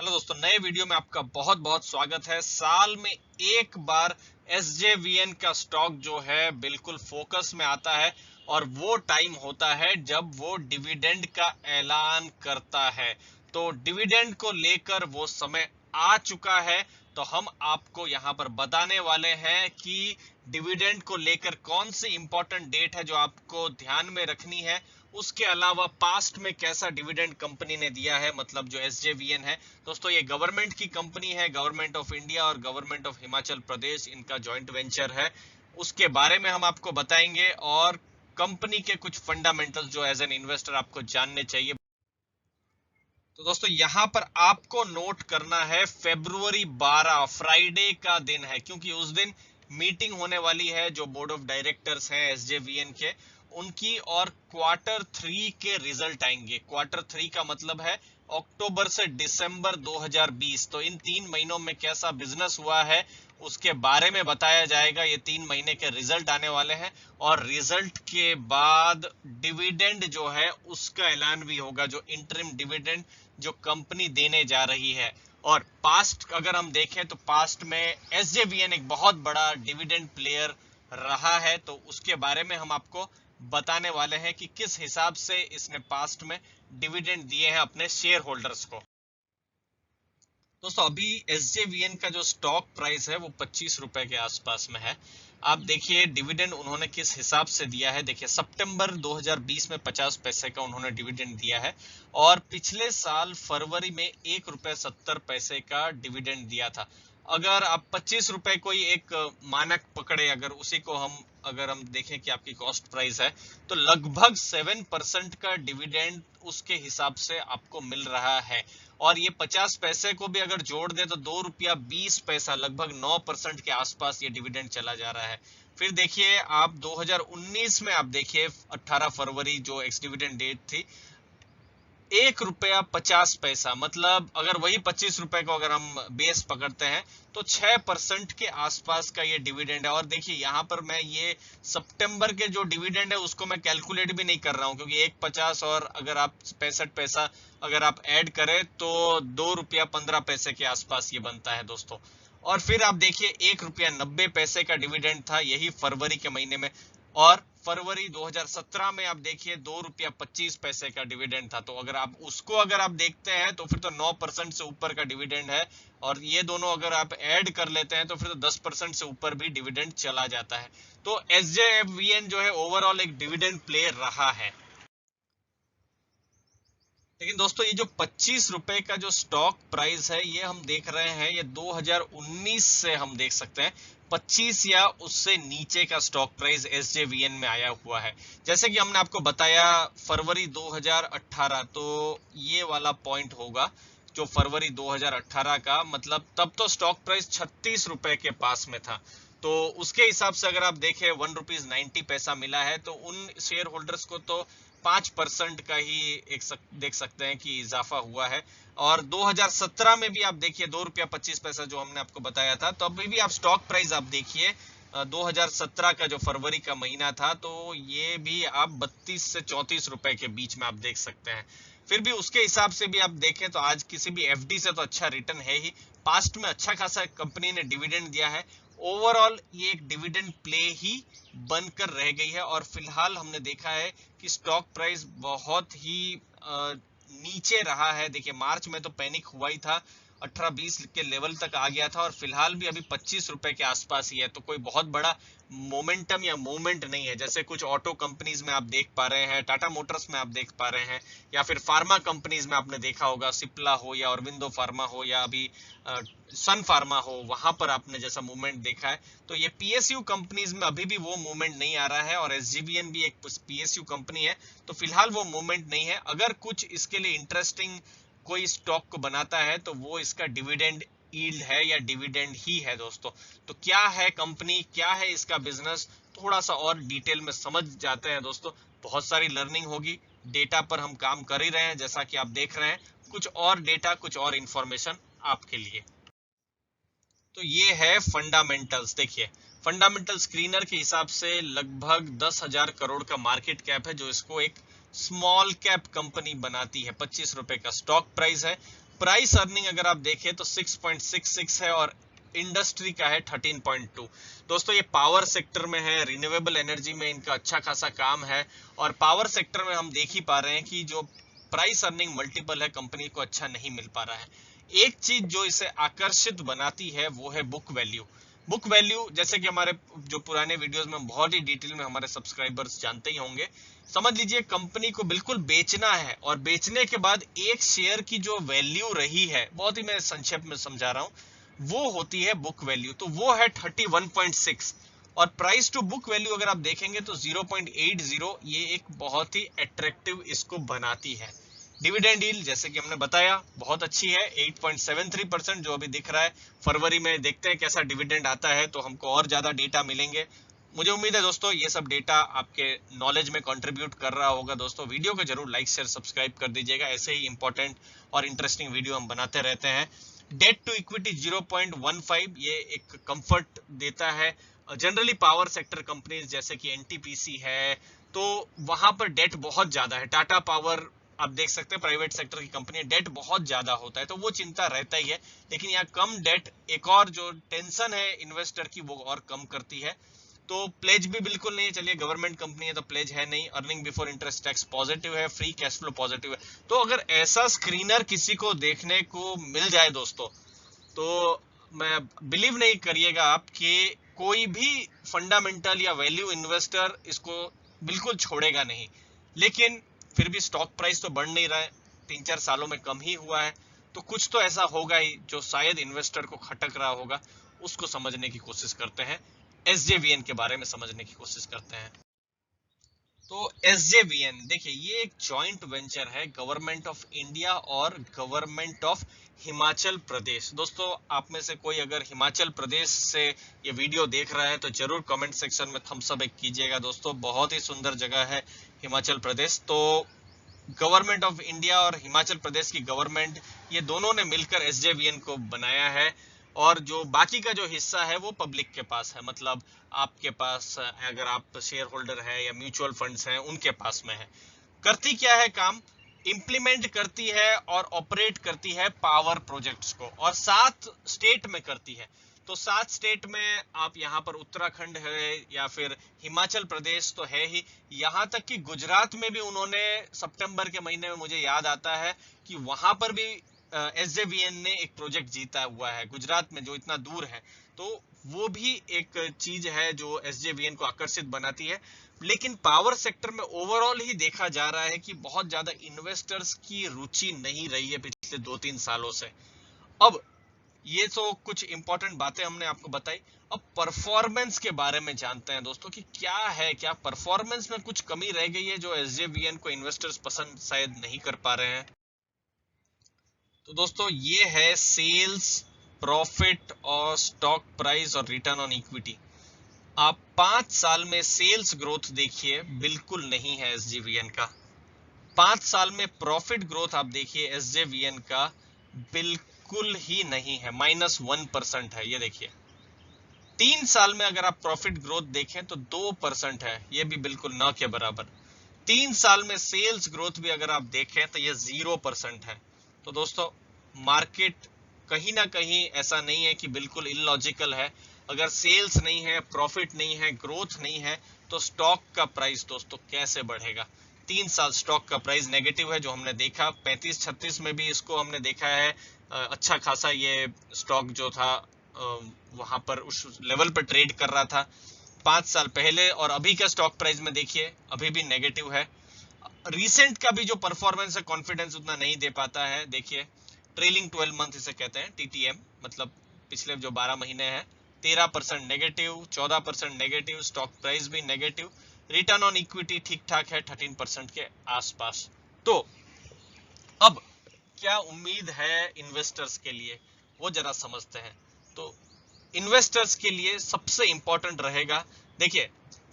Hello दोस्तों, नए video में आपका बहुत बहुत स्वागत है। साल में एक बार एसजेवीएन का स्टॉक जो है बिल्कुल फोकस में आता है और वो टाइम होता है जब वो डिविडेंड का ऐलान करता है। तो डिविडेंड को लेकर वो समय आ चुका है। तो हम आपको यहाँ पर बताने वाले हैं कि डिविडेंड को लेकर कौन सी इंपॉर्टेंट डेट है जो आपको ध्यान में रखनी है। उसके अलावा पास्ट में कैसा डिविडेंड कंपनी ने दिया है, मतलब जो एसजेवीएन है। दोस्तों, ये गवर्नमेंट की कंपनी है, गवर्नमेंट ऑफ इंडिया और गवर्नमेंट ऑफ हिमाचल प्रदेश इनका जॉइंट वेंचर है। उसके बारे में हम आपको बताएंगे और कंपनी के कुछ फंडामेंटल्स जो एज एन इन्वेस्टर आपको जानने चाहिए। तो दोस्तों, यहाँ पर आपको नोट करना है फरवरी 12 फ्राइडे का दिन है, क्योंकि उस दिन मीटिंग होने वाली है जो बोर्ड ऑफ डायरेक्टर्स हैं एसजेवीएन के, उनकी, और क्वार्टर 3 के रिजल्ट आएंगे। क्वार्टर 3 का मतलब है अक्टूबर से दिसंबर 2020। तो इन 3 महीनों में कैसा बिजनेस हुआ है उसके बारे में बताया जाएगा। ये 3 महीने के रिजल्ट आने वाले हैं और रिजल्ट के बाद डिविडेंड जो है उसका ऐलान भी होगा, जो इंटरिम डिविडेंड जो कंपनी देने जा रही है। और पास्ट अगर हम देखें तो पास्ट में एसजेवीएन एक बहुत बड़ा डिविडेंड प्लेयर रहा है। तो उसके बारे में हम आपको बताने वाले हैं कि किस हिसाब से इसने पास्ट में डिविडेंड दिए हैं अपने शेयर होल्डर्स को। दोस्तों, अभी एसजेवीएन का जो स्टॉक प्राइस है वो 25 रुपए के आसपास में है। आप देखिए डिविडेंड उन्होंने किस हिसाब से दिया है। देखिए, सितंबर 2020 में 50 पैसे का उन्होंने डिविडेंड दिया है और पिछले साल फरवरी में 1 रुपये 70 पैसे का डिविडेंड दिया था। अगर आप 25 रुपए कोई एक मानक पकड़े, अगर हम देखें कि आपकी कॉस्ट प्राइस है, तो लगभग 7% का डिविडेंड उसके हिसाब से आपको मिल रहा है। और ये 50 पैसे को भी अगर जोड़ दे तो 2 रुपया 20 पैसा, लगभग 9% के आसपास ये डिविडेंड चला जा रहा है। फिर देखिए आप 2019 में, आप देखिए 18 फरवरी जो एक्स डिविडेंड डेट थी, 1 रुपया 50 पैसा, मतलब अगर वही 25 रुपए को अगर हम बेस पकड़ते हैं तो 6% के आसपास का ये डिविडेंड है। और देखिए यहाँ पर मैं ये सितंबर के जो डिविडेंड है उसको मैं कैलकुलेट भी नहीं कर रहा हूँ, क्योंकि 1.50 और अगर आप 65 पैसा अगर आप ऐड करें तो 2 रुपया 15 पैसे के आसपास ये बनता है दोस्तों। और फिर आप देखिए 1 रुपया 90 पैसे का डिविडेंड था यही फरवरी के महीने में। और फरवरी 2017 में आप देखिए 2 रुपया 25 पैसे का डिविडेंड था। तो अगर आप देखते हैं तो फिर तो 9% से ऊपर का डिविडेंड है। और ये दोनों अगर आप ऐड कर लेते हैं तो फिर तो 10% से ऊपर भी डिविडेंड चला जाता है। तो एसजेवीएन जो है ओवरऑल एक डिविडेंड प्लेयर रहा है। लेकिन दोस्तों, ये जो 25 रुपए का जो स्टॉक प्राइस है ये हम देख रहे हैं, ये 2019 से हम देख सकते हैं 25 या उससे नीचे का स्टॉक प्राइस एसजेवीएन में आया हुआ है। जैसे कि हमने आपको बताया फरवरी 2018, तो ये वाला पॉइंट होगा जो फरवरी 2018 का, मतलब तब तो स्टॉक प्राइस 36 रुपए के पास में था। तो उसके हिसाब से अगर आप देखें 1 रुपीज 90 पैसा मिला है, तो उन शेयर होल्डर्स को तो 5% का ही देख सकते हैं कि इजाफा हुआ है। और 2017 में भी आप देखिए 2 रुपया 25 पैसा जो हमने आपको बताया था, तो अभी भी आप स्टॉक प्राइस आप देखिए 2017 का जो फरवरी का महीना था, तो ये भी आप 32 से 34 रुपए के बीच में आप देख सकते हैं। फिर भी उसके हिसाब से भी आप देखें तो आज किसी भी एफडी से तो अच्छा रिटर्न है ही। पास्ट में अच्छा खासा कंपनी ने डिविडेंड दिया है। ओवरऑल ये एक डिविडेंड प्ले ही बनकर रह गई है। और फिलहाल हमने देखा है कि स्टॉक प्राइस बहुत ही नीचे रहा है। देखिए मार्च में तो पैनिक हुआ ही था, 18-20 के लेवल तक आ गया था और फिलहाल भी अभी 25 रुपए के आसपास ही है। तो कोई बहुत बड़ा मोमेंटम या मूवमेंट नहीं है, जैसे कुछ ऑटो कंपनीज में आप देख पा रहे हैं, टाटा मोटर्स में आप देख पा रहे हैं, या फिर फार्मा कंपनीज में आपने देखा होगा, सिप्ला हो या अरविंदो फार्मा हो या अभी सन फार्मा हो, वहां पर आपने जैसा मूवमेंट देखा है। तो ये पीएसयू कंपनीज में अभी भी वो मूवमेंट नहीं आ रहा है और एसजीवीएन भी एक पीएसयू कंपनी है, तो फिलहाल वो मूवमेंट नहीं है। अगर कुछ इसके लिए इंटरेस्टिंग कोई स्टॉक को बनाता है तो वो इसका डिविडेंड यील्ड है या डिविडेंड ही है दोस्तों। तो क्या है कंपनी, क्या है इसका बिजनेस, थोड़ा सा और डिटेल में समझ जाते हैं दोस्तों। बहुत सारी लर्निंग होगी, डेटा पर हम काम कर ही रहे हैं जैसा कि आप देख रहे हैं। कुछ और डेटा, कुछ और इंफॉर्मेशन आपके लिए। तो ये है फंडामेंटल्स। देखिए फंडामेंटल स्क्रीनर के हिसाब से लगभग 10,000 करोड़ का मार्केट कैप है, जो इसको एक स्मॉल कैप कंपनी बनाती है। 25 रुपए का स्टॉक प्राइस है। प्राइस अर्निंग अगर आप देखें तो 6.66 है और इंडस्ट्री का है 13.2। दोस्तों ये पावर सेक्टर में है, रिन्यूएबल एनर्जी में इनका अच्छा खासा काम है और पावर सेक्टर में हम देख ही पा रहे हैं कि जो प्राइस अर्निंग मल्टीपल है कंपनी को अच्छा नहीं मिल पा रहा है। एक चीज जो इसे आकर्षित बनाती है वो है बुक वैल्यू। बुक वैल्यू जैसे कि हमारे जो पुराने वीडियोस में बहुत ही डिटेल में हमारे सब्सक्राइबर्स जानते ही होंगे, समझ लीजिए कंपनी को बिल्कुल बेचना है और बेचने के बाद एक शेयर की जो वैल्यू रही है, बहुत ही मैं संक्षेप में समझा रहा हूं, वो होती है बुक वैल्यू। तो वो है 31.6 और प्राइस टू बुक वैल्यू अगर आप देखेंगे तो 0.80, ये एक बहुत ही अट्रैक्टिव इसको बनाती है। डिविडेंड यील्ड जैसे कि हमने बताया बहुत अच्छी है, 8.73% जो अभी दिख रहा है। फरवरी में देखते हैं कैसा डिविडेंड आता है तो हमको और ज्यादा डेटा मिलेंगे। मुझे उम्मीद है दोस्तों ये सब डेटा आपके नॉलेज में कंट्रीब्यूट कर रहा होगा। दोस्तों वीडियो को जरूर लाइक शेयर सब्सक्राइब कर दीजिएगा, ऐसे ही इंपॉर्टेंट और इंटरेस्टिंग वीडियो हम बनाते रहते हैं। डेट टू इक्विटी 0.15, ये एक कंफर्ट देता है। जनरली पावर सेक्टर कंपनीज जैसे कि एनटीपीसी है तो वहां पर डेट बहुत ज्यादा है। टाटा पावर आप देख सकते हैं प्राइवेट सेक्टर की कंपनी, डेट बहुत ज्यादा होता है तो वो चिंता रहता ही है, लेकिन यहाँ कम डेट एक और जो टेंशन है इन्वेस्टर की वो और कम करती है। तो प्लेज भी बिल्कुल नहीं है, चलिए गवर्नमेंट कंपनी है तो प्लेज है नहीं। Earning before interest tax positive है, फ्री कैश फ्लो पॉजिटिव है। तो अगर ऐसा स्क्रीनर किसी को देखने को मिल जाए दोस्तों, तो मैं बिलीव नहीं करिएगा आप कि कोई भी फंडामेंटल या वैल्यू इन्वेस्टर इसको बिल्कुल छोड़ेगा नहीं। लेकिन फिर भी स्टॉक प्राइस तो बढ़ नहीं रहा है, 3-4 सालों में कम ही हुआ है, तो कुछ तो ऐसा होगा ही जो शायद इन्वेस्टर को खटक रहा होगा। उसको समझने की कोशिश करते हैं, एसजेवीएन के बारे में समझने की कोशिश करते हैं। तो एसजेवीएन देखिए ये एक जॉइंट वेंचर है गवर्नमेंट ऑफ इंडिया और गवर्नमेंट ऑफ हिमाचल प्रदेश। दोस्तों आप में से कोई अगर हिमाचल प्रदेश से ये वीडियो देख रहा है तो जरूर कमेंट सेक्शन में थम्स अप एक कीजिएगा। दोस्तों बहुत ही सुंदर जगह है हिमाचल प्रदेश। तो गवर्नमेंट ऑफ इंडिया और हिमाचल प्रदेश की गवर्नमेंट ये दोनों ने मिलकर एसजेवीएन को बनाया है और जो बाकी का जो हिस्सा है वो पब्लिक के पास है, मतलब आपके पास अगर आप शेयर होल्डर है या म्यूचुअल फंड्स हैं उनके पास में है। करती क्या है काम, इंप्लीमेंट करती है और ऑपरेट करती है पावर प्रोजेक्ट्स को और 7 स्टेट में करती है। तो 7 स्टेट में आप यहाँ पर उत्तराखंड है या फिर हिमाचल प्रदेश तो है ही, यहाँ तक कि गुजरात में भी उन्होंने सितंबर के महीने में मुझे याद आता है कि वहां पर भी एसजेवीएन ने एक प्रोजेक्ट जीता हुआ है गुजरात में जो इतना दूर है। तो वो भी एक चीज है जो एसजेवीएन को आकर्षित बनाती है। लेकिन पावर सेक्टर में ओवरऑल ही देखा जा रहा है कि बहुत ज्यादा इन्वेस्टर्स की रुचि नहीं रही है पिछले 2-3 सालों से। अब ये तो कुछ इंपॉर्टेंट बातें हमने आपको बताई, अब परफॉर्मेंस के बारे में जानते हैं दोस्तों कि क्या है, क्या परफॉर्मेंस में कुछ कमी रह गई है जो एसजेवीएन को इन्वेस्टर्स पसंद शायद नहीं कर पा रहे हैं। तो दोस्तों ये है सेल्स, प्रॉफिट और स्टॉक प्राइस और रिटर्न ऑन इक्विटी। आप 5 साल में सेल्स ग्रोथ देखिए बिल्कुल नहीं है एसजेवीएन का। 5 साल में प्रॉफिट ग्रोथ आप देखिए एसजेवीएन का बिल्कुल ही नहीं है, -1% है। ये देखिए 3 साल में अगर आप प्रॉफिट ग्रोथ देखें तो 2% है, ये भी बिल्कुल ना के बराबर। 3 साल में सेल्स ग्रोथ भी अगर आप देखें तो ये 0% है। तो दोस्तों मार्केट कहीं ना कहीं ऐसा नहीं है कि बिल्कुल इलॉजिकल है। अगर सेल्स नहीं है, प्रॉफिट नहीं है, ग्रोथ नहीं है तो स्टॉक का प्राइस दोस्तों कैसे बढ़ेगा। 3 साल स्टॉक का प्राइस नेगेटिव है जो हमने देखा, 35-36 में भी इसको हमने देखा है। अच्छा खासा ये स्टॉक जो था वहां पर उस लेवल पर ट्रेड कर रहा था 5 साल पहले, और अभी का स्टॉक प्राइस में देखिए अभी भी नेगेटिव है। रिसेंट का भी जो परफॉर्मेंस है कॉन्फिडेंस उतना नहीं दे पाता है। देखिए ट्रेलिंग 12 मंथ इसे कहते हैं, टीटीएम, मतलब पिछले जो 12 महीने हैं 13% नेगेटिव, 14% नेगेटिव, स्टॉक प्राइस भी नेगेटिव, रिटर्न ऑन इक्विटी ठीक ठाक है 13% के आसपास। तो अब क्या उम्मीद है इन्वेस्टर्स के लिए वो जरा समझते हैं। तो इन्वेस्टर्स के लिए सबसे इंपॉर्टेंट रहेगा, देखिए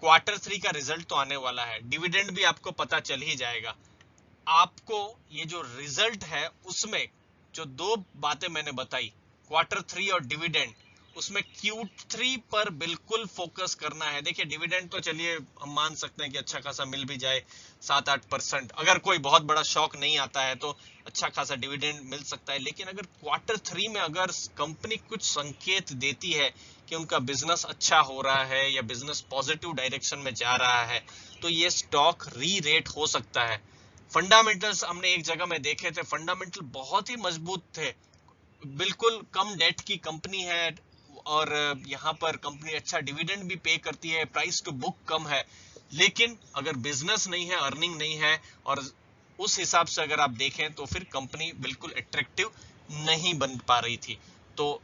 Q3 का रिजल्ट तो आने वाला है, डिविडेंड भी आपको पता चल ही जाएगा। आपको ये जो रिजल्ट है उसमें जो 2 बातें मैंने बताई, Q3 और डिविडेंड, उसमें Q3 पर बिल्कुल फोकस करना है। देखिए डिविडेंड तो चलिए हम मान सकते हैं कि अच्छा खासा मिल भी जाए 7-8%, अगर कोई बहुत बड़ा शॉक नहीं आता है तो अच्छा खासा डिविडेंड मिल सकता है। लेकिन अगर Q3 में अगर कंपनी कुछ संकेत देती है कि उनका बिजनेस अच्छा हो रहा है या बिजनेस पॉजिटिव डायरेक्शन में जा रहा है, तो ये स्टॉक री रेट हो सकता है। फंडामेंटल्स हमने एक जगह में देखे थे, फंडामेंटल बहुत ही मजबूत थे, बिल्कुल कम डेट की कंपनी है और यहाँ पर कंपनी अच्छा डिविडेंड भी पे करती है, प्राइस टू बुक कम है। लेकिन अगर बिजनेस नहीं है, अर्निंग नहीं है, और उस हिसाब से अगर आप देखें तो फिर कंपनी बिल्कुल अट्रैक्टिव नहीं बन पा रही थी। तो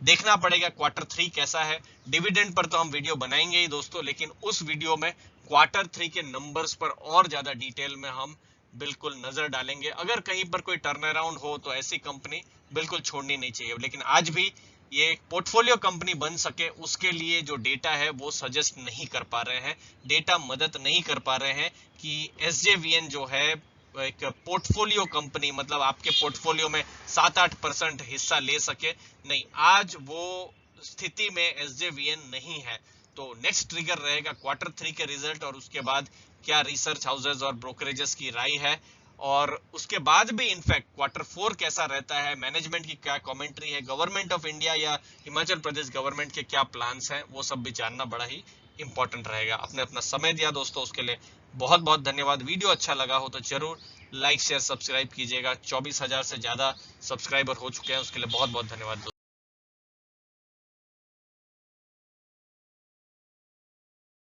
देखना पड़ेगा Q3 कैसा है। डिविडेंड पर तो हम वीडियो बनाएंगे ही दोस्तों, लेकिन उस वीडियो में Q3 के नंबर्स पर और ज्यादा डिटेल में हम बिल्कुल नजर डालेंगे। अगर कहीं पर कोई टर्न अराउंड हो तो ऐसी कंपनी बिल्कुल छोड़नी नहीं चाहिए। लेकिन आज भी ये पोर्टफोलियो कंपनी बन सके उसके लिए जो डेटा है वो सजेस्ट नहीं कर पा रहे हैं, डेटा मदद नहीं कर पा रहे हैं कि SJVN जो है एक पोर्टफोलियो कंपनी, मतलब आपके पोर्टफोलियो में 7-8% हिस्सा ले सके। नहीं, आज वो स्थिति में SJVN नहीं है। तो नेक्स्ट ट्रिगर रहेगा Q3 के रिजल्ट, और उसके बाद क्या रिसर्च हाउसेज और ब्रोकरेजेस की राय है, और उसके बाद भी इनफैक्ट Q4 कैसा रहता है, मैनेजमेंट की क्या कमेंट्री है, गवर्नमेंट ऑफ इंडिया या हिमाचल प्रदेश गवर्नमेंट के क्या प्लान्स हैं, वो सब भी जानना बड़ा ही इंपॉर्टेंट रहेगा। आपने अपना समय दिया दोस्तों, उसके लिए बहुत बहुत धन्यवाद। वीडियो अच्छा लगा हो तो जरूर लाइक शेयर सब्सक्राइब कीजिएगा। 24,000 से ज्यादा सब्सक्राइबर हो चुके हैं, उसके लिए बहुत बहुत धन्यवाद।